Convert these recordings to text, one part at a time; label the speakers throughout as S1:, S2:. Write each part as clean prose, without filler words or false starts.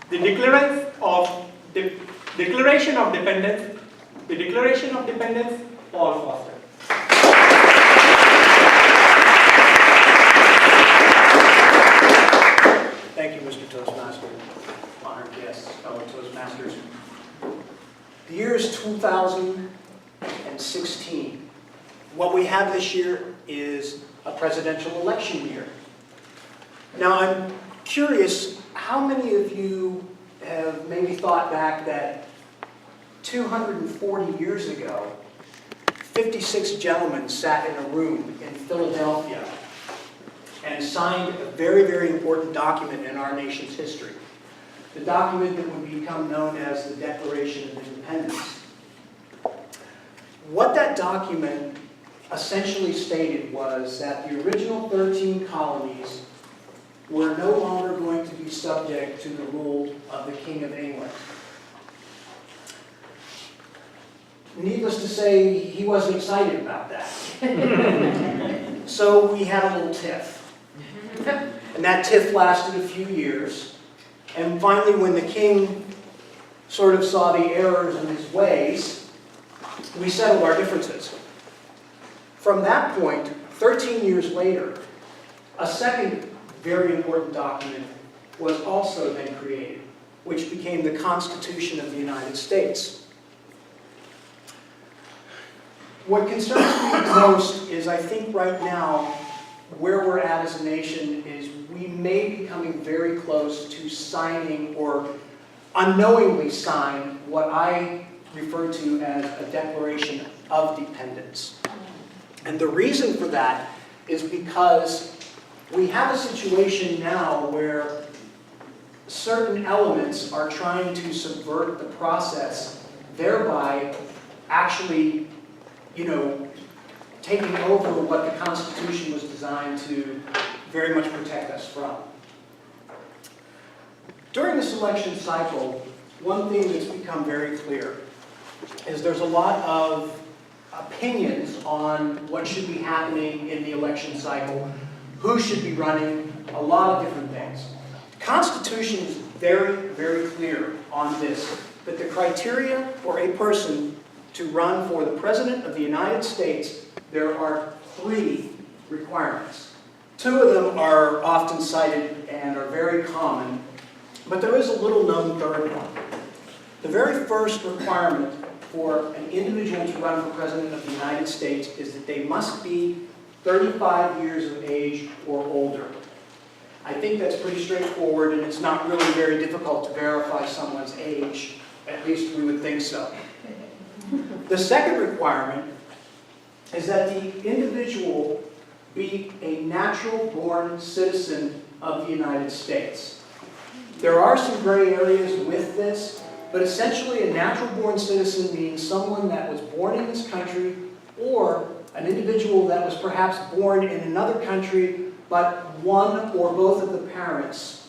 S1: The Declaration of Dependence, Paul Foster.
S2: Thank you, Mr. Toastmaster. Honored guests, fellow Toastmasters. The year is 2016. What we have this year is a presidential election year. Now, I'm curious, how many of you have maybe thought back that 240 years ago, 56 gentlemen sat in a room in Philadelphia and signed a very, very important document in our nation's history. The document that would become known as the Declaration of Independence. What that document essentially stated was that the original 13 colonies were no longer going to be subject to the rule of the King of England. Needless to say, he wasn't excited about that. So we had a little tiff. And that tiff lasted a few years. And finally, when the king sort of saw the errors in his ways, we settled our differences. From that point, 13 years later, a second very important document was also then created, which became the Constitution of the United States. What concerns me most is, I think right now, where we're at as a nation is we may be coming very close to signing or unknowingly sign what I refer to as a Declaration of Dependence. And the reason for that is because we have a situation now where certain elements are trying to subvert the process, thereby actually, taking over what the Constitution was designed to very much protect us from. During this election cycle, one thing that's become very clear is there's a lot of opinions on what should be happening in the election cycle, who should be running, a lot of different things. The Constitution is very, very clear on this, that the criteria for a person to run for the President of the United States, there are 3 requirements. 2 of them are often cited and are very common, but there is a little-known third one. The very first requirement for an individual to run for President of the United States is that they must be 35 years of age or older. I think that's pretty straightforward, and it's not really very difficult to verify someone's age. At least we would think so. The second requirement is that the individual be a natural-born citizen of the United States. There are some gray areas with this, but essentially a natural-born citizen means someone that was born in this country or an individual that was perhaps born in another country, but one or both of the parents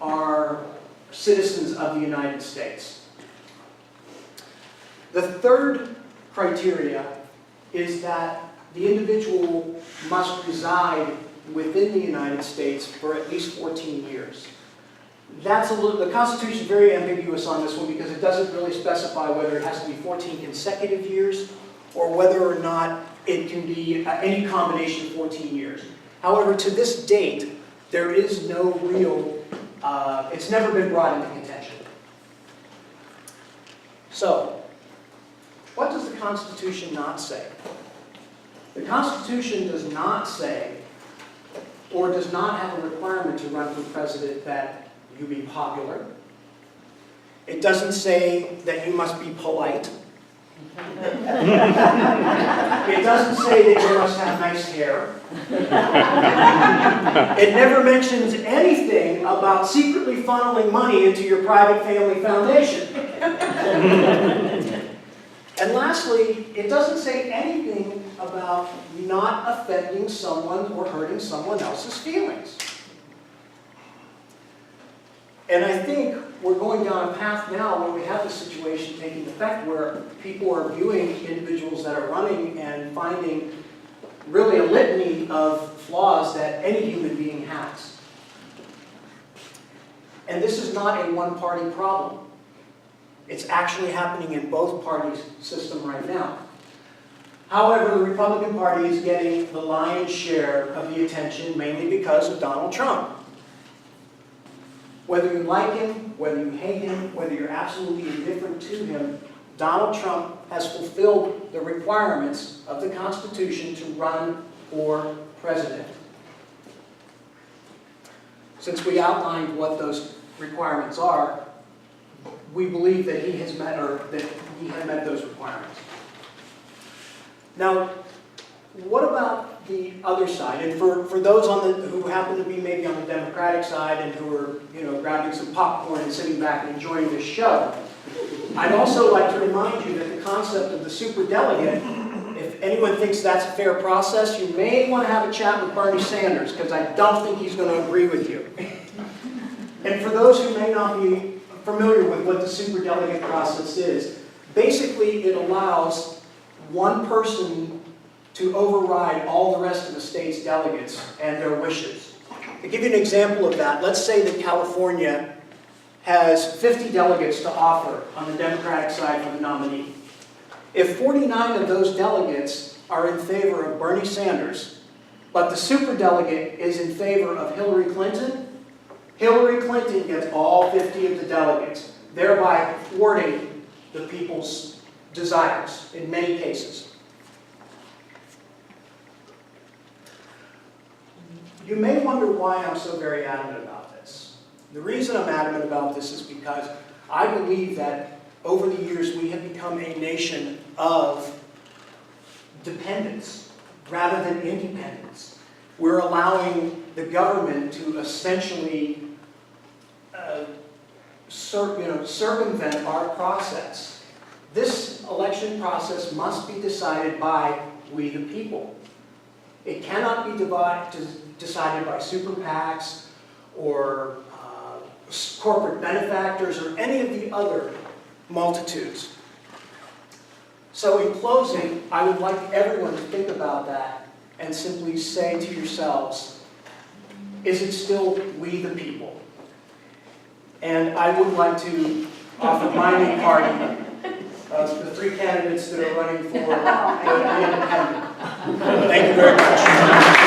S2: are citizens of the United States. The third criteria is that the individual must reside within the United States for at least 14 years. The Constitution is very ambiguous on this one because it doesn't really specify whether it has to be 14 consecutive years or whether or not it can be any combination of 14 years. However, to this date, there is no real, it's never been brought into contention. So, what does the Constitution not say? The Constitution does not say, or does not have a requirement to run for president that you be popular. It doesn't say that you must be polite. It doesn't say that you must have nice hair. It never mentions anything about secretly funneling money into your private family foundation. And lastly, it doesn't say anything about not offending someone or hurting someone else's feelings. And I think we're going down a path now where we have this situation taking effect where people are viewing individuals that are running and finding really a litany of flaws that any human being has. And this is not a one-party problem. It's actually happening in both parties' system right now. However, the Republican Party is getting the lion's share of the attention mainly because of Donald Trump. Whether you like him, whether you hate him, whether you're absolutely indifferent to him, Donald Trump has fulfilled the requirements of the Constitution to run for president. Since we outlined what those requirements are, we believe that he has met, or that he had met those requirements. Now, what about the other side? And for those who happen to be maybe on the Democratic side and who are grabbing some popcorn and sitting back and enjoying this show, I'd also like to remind you that the concept of the superdelegate, if anyone thinks that's a fair process, you may want to have a chat with Bernie Sanders, because I don't think he's going to agree with you. And for those who may not be familiar with what the superdelegate process is, basically it allows one person to override all the rest of the state's delegates and their wishes. To give you an example of that, let's say that California has 50 delegates to offer on the Democratic side for the nominee. If 49 of those delegates are in favor of Bernie Sanders, but the superdelegate is in favor of Hillary Clinton, Hillary Clinton gets all 50 of the delegates, thereby thwarting the people's desires in many cases. You may wonder why I'm so very adamant about this. The reason I'm adamant about this is because I believe that over the years we have become a nation of dependence rather than independence. We're allowing the government to essentially circumvent our process. This election process must be decided by we the people. It cannot be decided by super PACs or corporate benefactors or any of the other multitudes. So in closing, I would like everyone to think about that and simply say to yourselves, is it still we the people? And I would like to offer my new party of the three candidates that are running for the independent. Thank you very much.